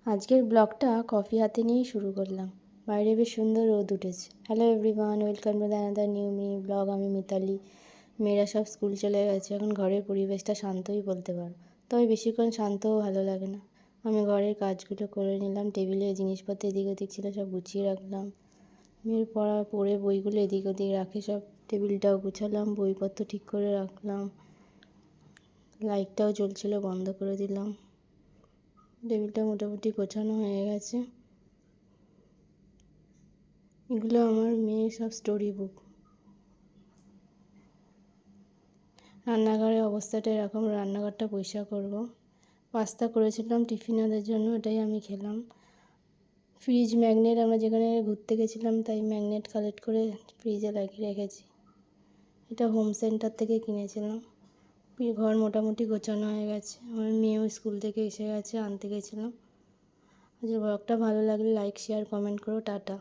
আজকের ব্লগটা কফি হাতে নিয়েই শুরু করলাম। বাইরে বেশ সুন্দর রোদ উঠেছে। Hello everyone, welcome to the another new mini blog. আমি মিতালি। মেয়েরা সব স্কুল চলে গেছে, এখন ঘরের পরিবেশটা শান্তই বলতে পারো, তবে বেশিক্ষণ শান্তও ভালো লাগে না। আমি ঘরের কাজগুলো করে নিলাম, টেবিলে জিনিসপত্র এদিক ওদিক ছিল সব গুছিয়ে রাখলাম। মেয়ের পড়ে বইগুলো এদিক ওদিক রাখে সব, টেবিলটাও গুছালাম, বইপত্র ঠিক করে রাখলাম। লাইটটাও জ্বলছিল, বন্ধ করে দিলাম। টেবিলটা মোটামুটি গোছানো হয়ে গেছে। এগুলো আমার মেয়ের সব স্টোরি বুক। রান্নাঘরের অবস্থাটা এরকম, রান্নাঘরটা পরিষ্কার করব। পাস্তা করেছিলাম টিফিন ওদের জন্য, এটাই আমি খেলাম। ফ্রিজ ম্যাগনেট, আমরা যেখানে ঘুরতে গেছিলাম তাই ম্যাগনেট কালেক্ট করে ফ্রিজে লাগিয়ে রেখেছি। এটা হোম সেন্টার থেকে কিনেছিলাম। ঘর মোটামুটি গোছানো হয়ে গেছে। আমার মেয়েও স্কুল থেকে এসে গেছে, আনতে গেছিলাম। আজকে ব্লগটা ভালো লাগলে লাইক শেয়ার কমেন্ট করো। টাটা।